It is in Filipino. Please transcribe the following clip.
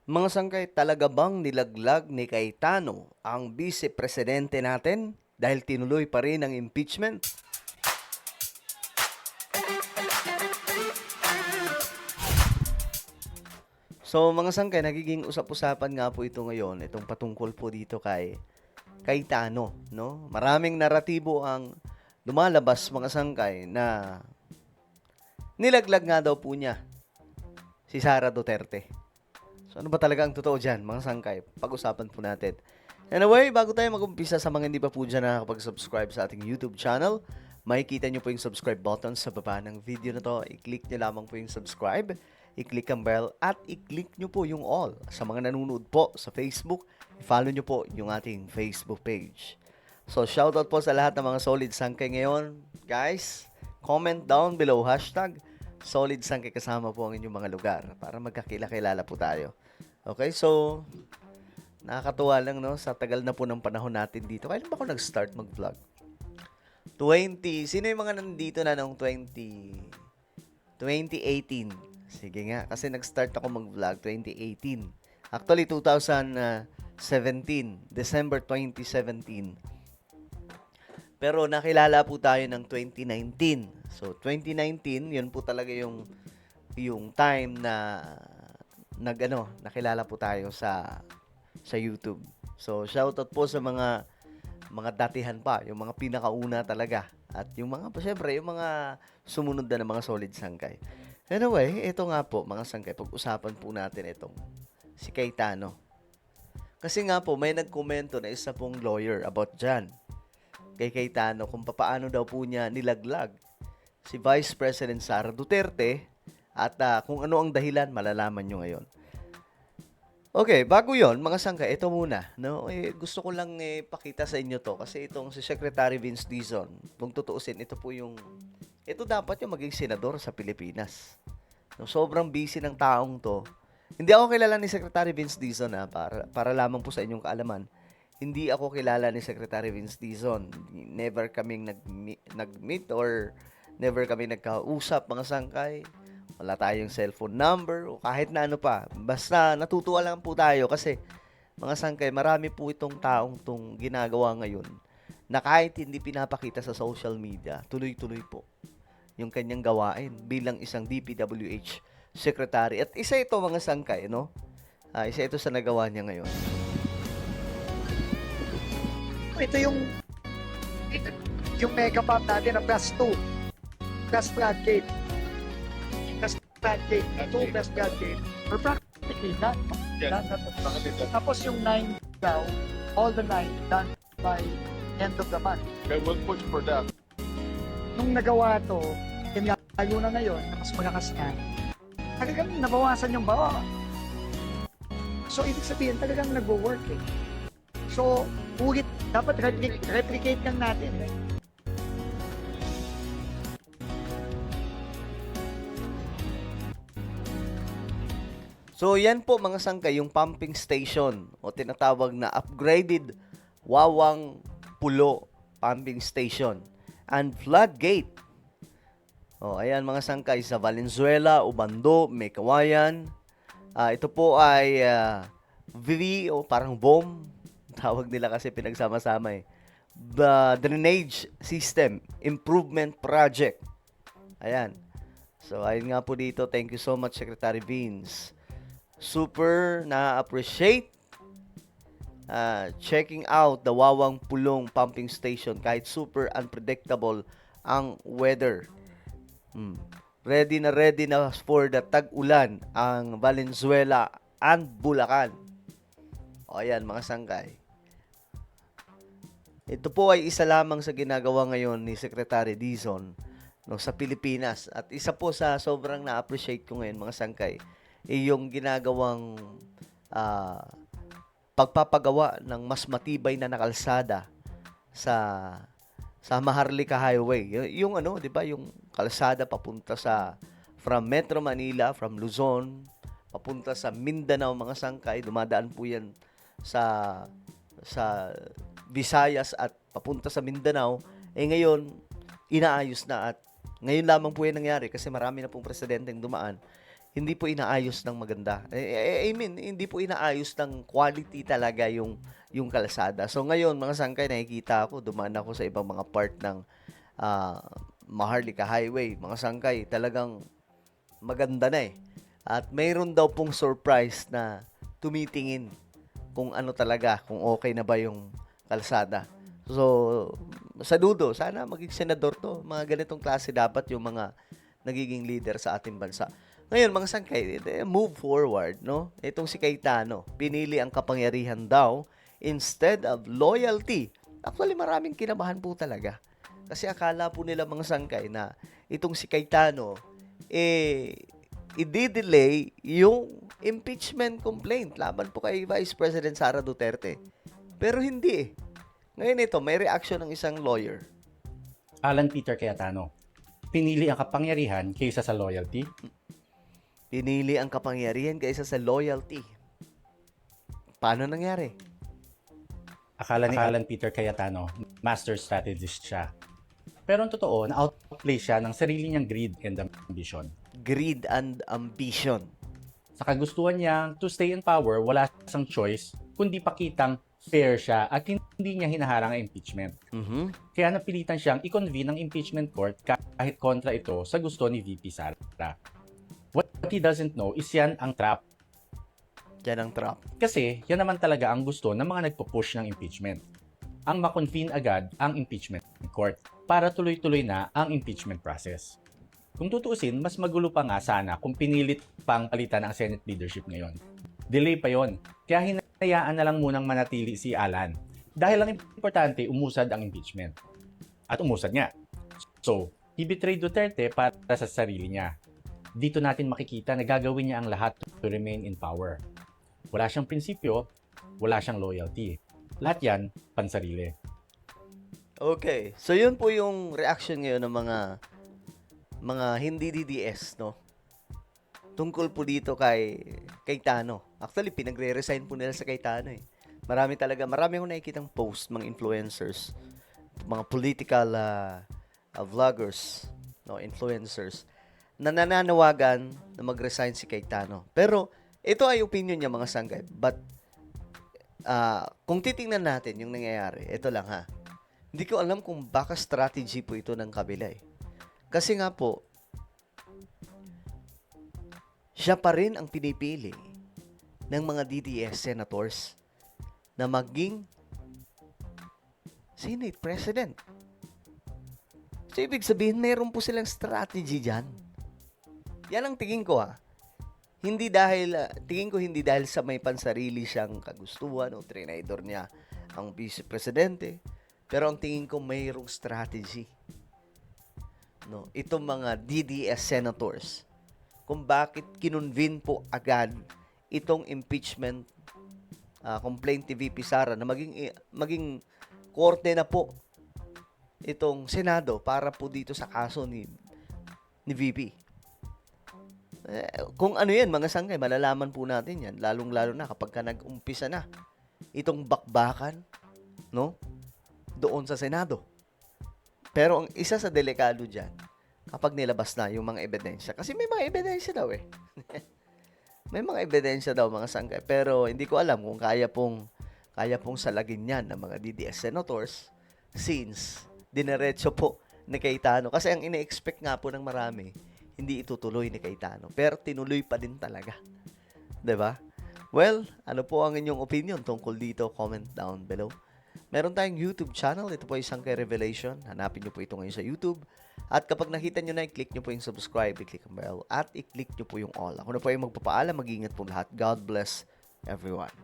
Mga sangkay, talaga bang nilaglag ni Cayetano ang vice presidente natin dahil tinuloy pa rin ang impeachment? So mga sangkay, nagiging usap-usapan nga po ito ngayon, itong patungkol po dito kay Cayetano, no? Maraming naratibo ang lumalabas mga sangkay na nilaglag nga daw po niya si Sara Duterte. So ano ba talaga ang totoo dyan, mga sangkay? Pag-usapan po natin. Anyway, bago tayo mag-umpisa, sa mga hindi pa po dyan nakakapag-subscribe sa ating YouTube channel, makikita nyo po yung subscribe button sa baba ng video na to. I-click nyo lamang po yung subscribe, i-click ang bell, at i-click nyo po yung all. Sa mga nanonood po sa Facebook, i-follow nyo po yung ating Facebook page. So, shoutout po sa lahat ng mga solid sangkay ngayon. Guys, comment down below, hashtag solid sangkay, kasama po ang inyong mga lugar para magkakilala-kilala po tayo. Okay, so nakakatuwa lang, no? Sa tagal na po ng panahon natin dito. Kailan ba ako nag-start mag-vlog? 20. Sino yung mga nandito na noong 2018? Sige nga, kasi nag-start ako mag-vlog 2018. Actually, 2017. December 2017. Pero nakilala po tayo ng 2019. So, 2019, yun po talaga yung time na nakilala po tayo sa YouTube. So, shoutout po sa mga datihan pa, yung mga pinakauna talaga. At yung mga, syempre, yung mga sumunod na ng mga solid sangkay. Anyway, ito nga po, mga sangkay, pag-usapan po natin itong si Cayetano. Kasi nga po, may nagkomento na isa pong lawyer about dyan kay Cayetano kung paano daw po niya nilaglag si Vice President Sara Duterte at kung ano ang dahilan, malalaman nyo ngayon. Okay, bago yon mga sangka, ito muna. No? Gusto ko lang pakita sa inyo to kasi itong si Secretary Vince Dizon, kung tutuusin, ito dapat yung maging senador sa Pilipinas. No, sobrang busy ng taong to. Hindi ako kilala ni Secretary Vince Dizon, para lamang po sa inyong kaalaman. Hindi ako kilala ni Secretary Vince Dizon. Never kaming nag-meet or never kami nagkausap, mga sangkay. Wala tayong cellphone number o kahit na ano pa. Basta natutuwa lang po tayo kasi mga sangkay, marami po itong taong tong ginagawa ngayon na kahit hindi pinapakita sa social media, tuloy-tuloy po yung kanyang gawain bilang isang DPWH secretary. At isa ito, mga sangkay, no? Isa ito sa nagawa niya ngayon. Ito yung mega pump natin na plus 2, plus floodgate, plus floodgate, 2 plus floodgate. Or practically done. Yes. Tapos yung 9 daw, all the 9 done by end of the month. Okay, we'll push for that. Nung nagawa to, lalo na ngayon, na mas malakas na, talagang nabawasan yung bawa. So, ibig sabihin, talagang nagwo-work eh. So, dapat replicate lang natin. So, yan po, mga sangkay, yung pumping station o tinatawag na upgraded Wawang Pulo pumping station and floodgate. O, ayan, mga sangkay, sa Valenzuela, Ubando, May Kawayan. Ito po ay VV o parang BOM. Tawag nila kasi pinagsama-sama eh. The Drainage System Improvement Project. Ayan. So, ayun nga po dito. Thank you so much, Secretary Vince. Super na-appreciate checking out the Wawang Pulong pumping station kahit super unpredictable ang weather. Ready na for the tag-ulan ang Valenzuela and Bulacan. O ayan, mga sangkay. Ito po ay isa lamang sa ginagawa ngayon ni Secretary Dizon, no, sa Pilipinas. At isa po sa sobrang na-appreciate ko ngayon, mga sangkay, yung ginagawang pagpapagawa ng mas matibay na nakalsada sa Maharlika Highway. Yung ano, 'di ba, yung kalsada papunta from Metro Manila, from Luzon, papunta sa Mindanao, mga sangkay, dumadaan po 'yan sa Visayas at papunta sa Mindanao. Ngayon inaayos na at ngayon lamang po 'yan nangyari kasi marami na pong presidenteng dumaan. hindi po inaayos ng maganda. I mean, hindi po inaayos ng quality talaga yung kalsada. So ngayon, mga sangkay, nakikita ako, dumaan ako sa ibang mga part ng ah, Maharlika Highway. Mga sangkay, talagang maganda na eh. At mayroon daw pong surprise na tumitingin kung ano talaga, kung okay na ba yung kalsada. So, saludo, sana maging senador to. Mga ganitong klase dapat yung mga nagiging leader sa ating bansa. Ngayon, mga sangkay, move forward, no? Itong si Cayetano, pinili ang kapangyarihan daw instead of loyalty. Actually, maraming kinabahan po talaga. Kasi akala po nila mga sangkay na itong si Cayetano, i-delay yung impeachment complaint laban po kay Vice President Sara Duterte. Pero hindi eh. Ngayon ito, may reaction ng isang lawyer. Alan Peter Cayetano, pinili ang kapangyarihan kaysa sa loyalty. Pinili ang kapangyarihan kaysa sa loyalty. Paano nangyari? Akala ni Alan Peter Cayetano, master strategist siya. Pero ang totoo, na-outplay siya ng sarili niyang greed and ambition. Greed and ambition. Sa kagustuhan niyang to stay in power, wala siyang choice kundi pakitang fair siya at hindi niya hinaharang ang impeachment. Kaya napilitan siyang i-convene ng impeachment court kahit kontra ito sa gusto ni VP Sara. What he doesn't know is yan ang trap. Yan ang trap. Kasi yan naman talaga ang gusto ng mga nagpo-push ng impeachment. Ang makonvene agad ang impeachment court para tuloy-tuloy na ang impeachment process. Kung tutuusin, mas magulo pa nga sana kung pinilit pang palitan ang Senate leadership ngayon. Delay pa yon. Kaya hinayaan na lang munang manatili si Alan. Dahil ang importante, umusad ang impeachment. At umusad nga. So, he betrayed Duterte para sa sarili niya. Dito natin makikita na gagawin niya ang lahat to remain in power. Wala siyang prinsipyo, wala siyang loyalty. Lahat yan, pansarili. Okay. So, yun po yung reaction ngayon ng mga hindi DDS, no? Tungkol po dito kay Cayetano. Actually, pinagre-resign po nila sa Cayetano eh. Marami akong nakikitang post, mga influencers, mga political vloggers, no, influencers, na nananawagan na mag-resign si Cayetano. Pero, ito ay opinion niya mga sanggay. But, kung titingnan natin yung nangyayari, ito lang ha. Hindi ko alam kung baka strategy po ito ng kabila eh. Kasi nga po, siya pa rin ang pinipili ng mga DDS senators na maging Senate President. So, ibig sabihin, mayroon po silang strategy dyan. Yan ang tingin ko ha. Tingin ko hindi dahil sa may pansarili siyang kagustuhan o trinaydor niya ang Vice Presidente. Pero ang tingin ko mayroong strategy. No, itong mga DDS senators kung bakit kinonvene po agad itong impeachment complaint ni VP Sara na maging korte na po itong Senado para po dito sa kaso ni VP. Kung ano yan, mga sanggay, malalaman po natin yan, lalong-lalo na kapag ka nag-umpisa na itong bakbakan, no, doon sa Senado. Pero ang isa sa delikado dyan, kapag nilabas na yung mga ebidensya. Kasi may mga ebidensya daw eh. May mga ebidensya daw mga sanggay. Pero hindi ko alam kung kaya pong salagin yan ng mga DDS senators since dinerecho po ni Cayetano. Kasi ang ine-expect nga po ng marami, hindi itutuloy ni Cayetano. Pero tinuloy pa din talaga. 'Di ba? Well, ano po ang inyong opinion tungkol dito? Comment down below. Meron tayong YouTube channel. Ito po ay Sangkay Revelation. Hanapin nyo po ito ngayon sa YouTube. At kapag nakita nyo na, i-click nyo po yung subscribe, i-click ang bell, at i-click nyo po yung all. Ako na po ay magpapaalam. Mag-ingat po lahat. God bless everyone.